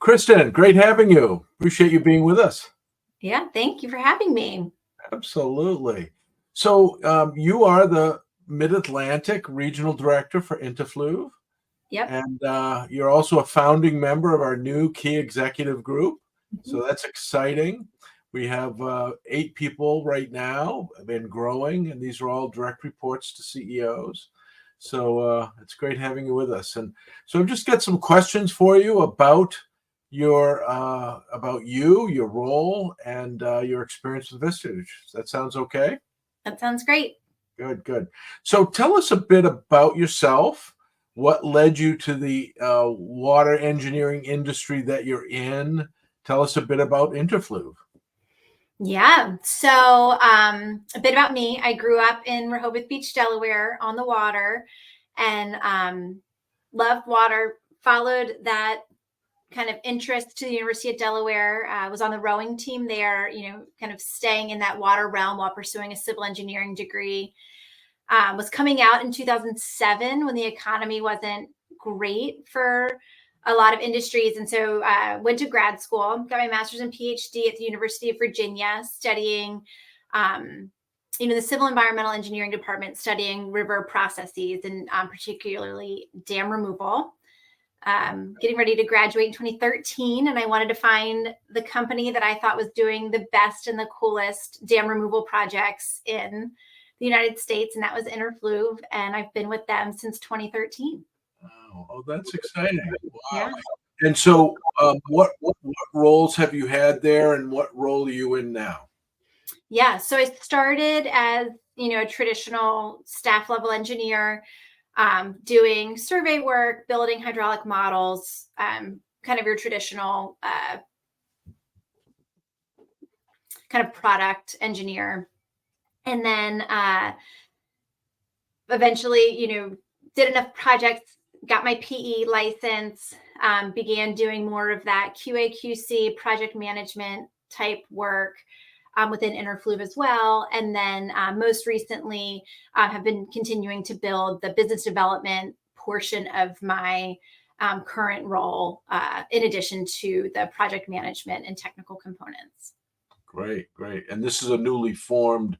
Kristen, great having you. Appreciate you being with us. Yeah, thank you for having me. Absolutely. So you are the Mid-Atlantic Regional Director for Inter-Fluve, Yep. and you're also a founding member of our new key executive group. So that's exciting. We have 8 people right now, been growing, and these are all direct reports to CEOs. So it's great having you with us. And so I've just got some questions for you about your role, and your experience with Vistage. That sounds okay? That sounds great. Good, good. So tell us a bit about yourself. What led you to the water engineering industry that you're in? Tell us a bit about Inter-Fluve. Yeah. So a bit about me. I grew up in Rehoboth Beach, Delaware, on the water, and loved water. Followed that kind of interest to the University of Delaware. Was on the rowing team there. Kind of staying in that water realm while pursuing a civil engineering degree. Was coming out in 2007 when the economy wasn't great for a lot of industries. And so went to grad school, got my master's and PhD at the University of Virginia, studying, the civil environmental engineering department, studying river processes and particularly dam removal. Getting ready to graduate in 2013. And I wanted to find the company that I thought was doing the best and the coolest dam removal projects in the United States. And that was Inter-Fluve. And I've been with them since 2013. Wow. Oh, that's exciting. Wow. Yeah. And so what roles have you had there, and what role are you in now? Yeah. So I started as, a traditional staff level engineer, doing survey work, building hydraulic models, kind of your traditional kind of product engineer. And then eventually, did enough projects, got my PE license, began doing more of that QA/QC project management type work within Inter-Fluve as well. And then most recently have been continuing to build the business development portion of my current role, in addition to the project management and technical components. Great, great. And this is a newly formed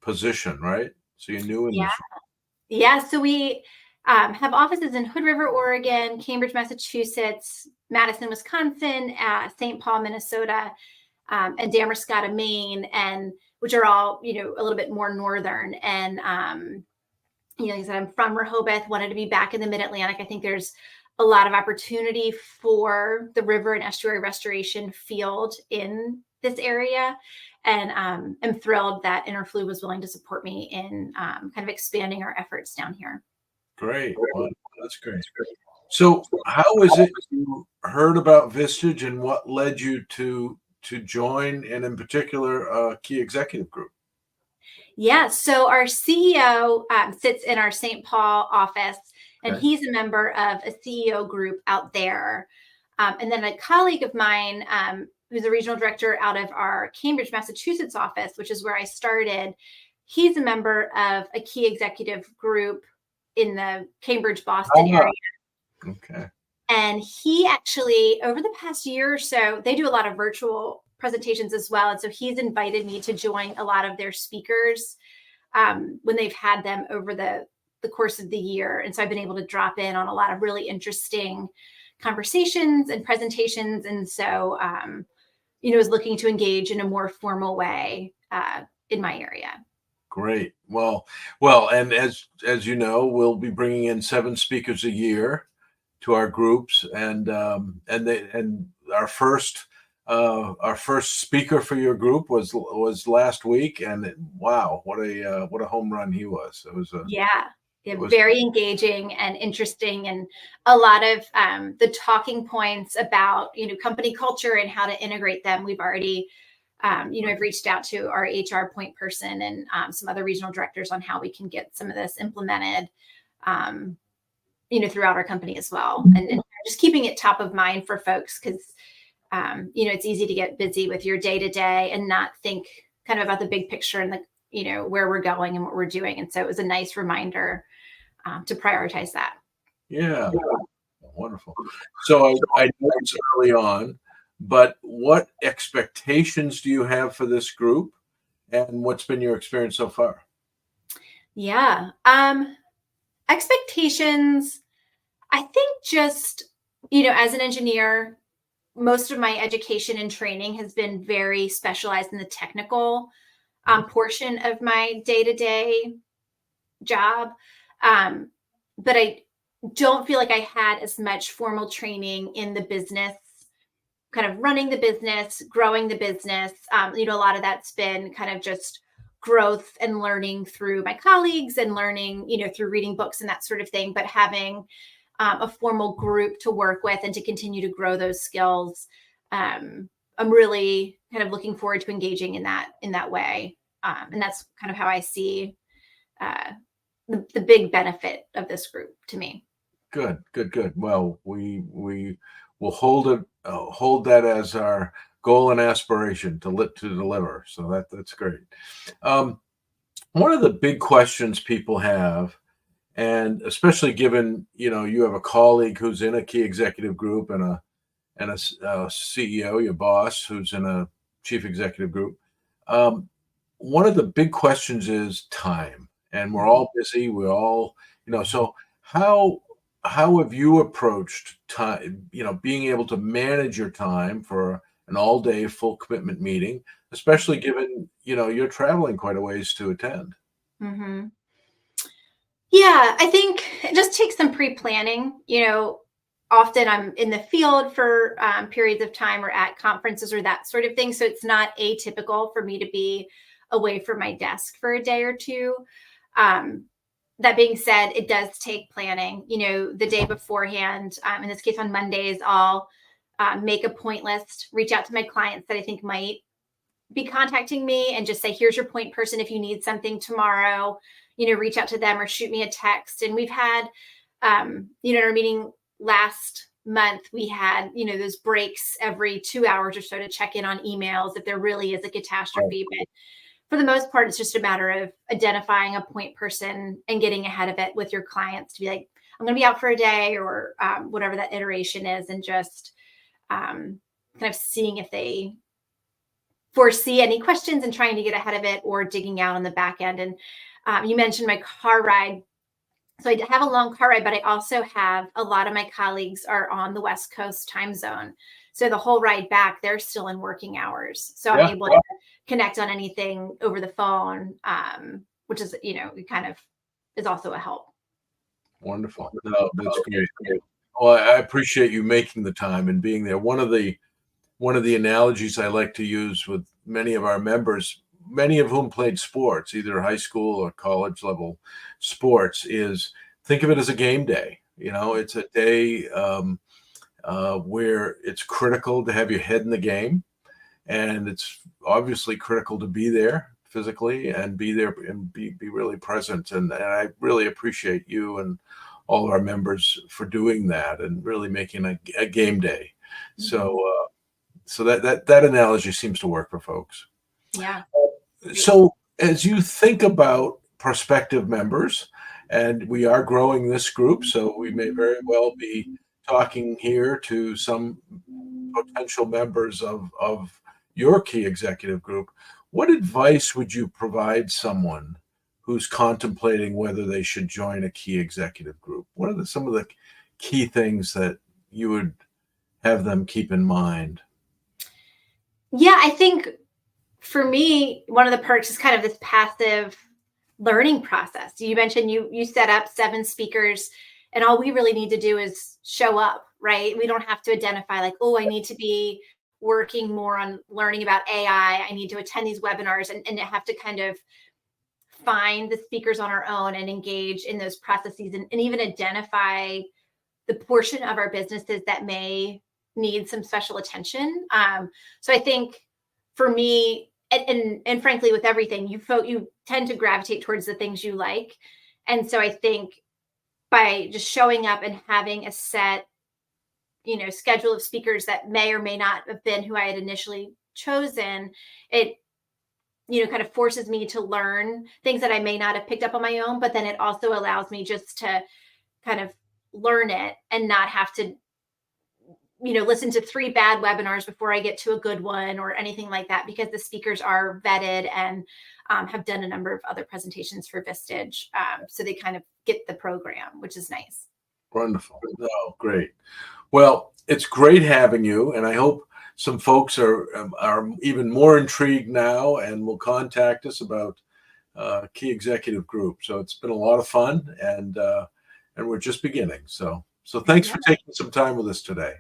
position, right? So you're new in this. Yeah. So we have offices in Hood River, Oregon, Cambridge, Massachusetts, Madison, Wisconsin, St. Paul, Minnesota, and Damascotta, Maine, and which are all, a little bit more northern. And, like I said, I'm from Rehoboth, wanted to be back in the Mid-Atlantic. I think there's a lot of opportunity for the river and estuary restoration field in this area. And I'm thrilled that Inter-Fluve was willing to support me in kind of expanding our efforts down here. Great. Well, that's great. So how is it you heard about Vistage, and what led you to join, and in particular, key executive group? Yeah. So our CEO sits in our St. Paul office, and he's a member of a CEO group out there. And then a colleague of mine, who's a regional director out of our Cambridge, Massachusetts office, which is where I started, he's a member of a key executive group in the Cambridge, Boston area. Okay. And he actually, over the past year or so, they do a lot of virtual presentations as well. And so he's invited me to join a lot of their speakers when they've had them over the course of the year. And so I've been able to drop in on a lot of really interesting conversations and presentations. And so, was looking to engage in a more formal way in my area. Great. Well, and as you know, we'll be bringing in 7 speakers a year to our groups, and our first speaker for your group was last week, and wow, what a home run he was. It was very engaging and interesting, and a lot of the talking points about company culture and how to integrate them. We've already I've reached out to our HR point person and some other regional directors on how we can get some of this implemented, throughout our company as well. And just keeping it top of mind for folks, because, it's easy to get busy with your day to day and not think kind of about the big picture and where we're going and what we're doing. And so it was a nice reminder to prioritize that. Yeah. wonderful. So I know it's early on, but what expectations do you have for this group, and what's been your experience so far? Yeah. Expectations, I think just, as an engineer, most of my education and training has been very specialized in the technical portion of my day-to-day job. Um, but I don't feel like I had as much formal training in the business, kind of running the business, growing the business. A lot of that's been kind of just growth and learning through my colleagues and learning, through reading books and that sort of thing. But having a formal group to work with and to continue to grow those skills, I'm really kind of looking forward to engaging in that way. And that's kind of how I see uh, the big benefit of this group to me. Good, good, good. Well, we will hold that as our goal and aspiration to deliver. So that's great. Um, One of the big questions people have, and especially given you have a colleague who's in a key executive group and a CEO, your boss, who's in a chief executive group. Um, One of the big questions is time, and we're all busy. We all, so how how have you approached time? Being able to manage your time for an all day full commitment meeting, especially given you're traveling quite a ways to attend. Hmm. Yeah, I think it just takes some pre-planning. Often I'm in the field for periods of time or at conferences or that sort of thing. So it's not atypical for me to be away from my desk for a day or two. Um, that being said, it does take planning. The day beforehand, in this case on Mondays, I'll make a point list, reach out to my clients that I think might be contacting me and just say, here's your point person. If you need something tomorrow, reach out to them or shoot me a text. And we've had, in our meeting last month, we had, those breaks every 2 hours or so to check in on emails if there really is a catastrophe. But for the most part, it's just a matter of identifying a point person and getting ahead of it with your clients to be like, I'm going to be out for a day or whatever that iteration is, and just kind of seeing if they foresee any questions and trying to get ahead of it or digging out on the back end. And you mentioned my car ride. So I have a long car ride, but I also have a lot of my colleagues are on the West Coast time zone. So the whole ride back, they're still in working hours. So I'm Yeah, able to connect on anything over the phone, which is, it kind of is also a help. wonderful. No, that's great. Well, I appreciate you making the time and being there. One of the analogies I like to use with many of our members, many of whom played sports, either high school or college level sports, is think of it as a game day. It's a day where it's critical to have your head in the game, and it's obviously critical to be there physically and be there and be really present. And I really appreciate you and all of our members for doing that and really making a game day. So. So that analogy seems to work for folks. Yeah. So as you think about prospective members, and we are growing this group, so we may very well be talking here to some potential members of your key executive group. What advice would you provide someone who's contemplating whether they should join a key executive group? What are some of the key things that you would have them keep in mind? Yeah, I think for me, one of the perks is kind of this passive learning process. You mentioned you set up 7 speakers, and all we really need to do is show up, right? We don't have to identify like, oh, I need to be working more on learning about AI. I need to attend these webinars and have to kind of find the speakers on our own and engage in those processes and even identify the portion of our businesses that may need some special attention. So I think for me, and frankly, with everything, you tend to gravitate towards the things you like. And so I think by just showing up and having a set, schedule of speakers that may or may not have been who I had initially chosen, it kind of forces me to learn things that I may not have picked up on my own, but then it also allows me just to kind of learn it and not have to, listen to 3 bad webinars before I get to a good one or anything like that, because the speakers are vetted and have done a number of other presentations for Vistage. So they kind of get the program, which is nice. Wonderful. No, great. Well, it's great having you, and I hope some folks are even more intrigued now and will contact us about Key Executive Group. So it's been a lot of fun, and we're just beginning. So thanks for taking some time with us today.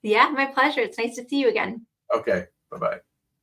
Yeah, my pleasure. It's nice to see you again. Okay. Bye-bye.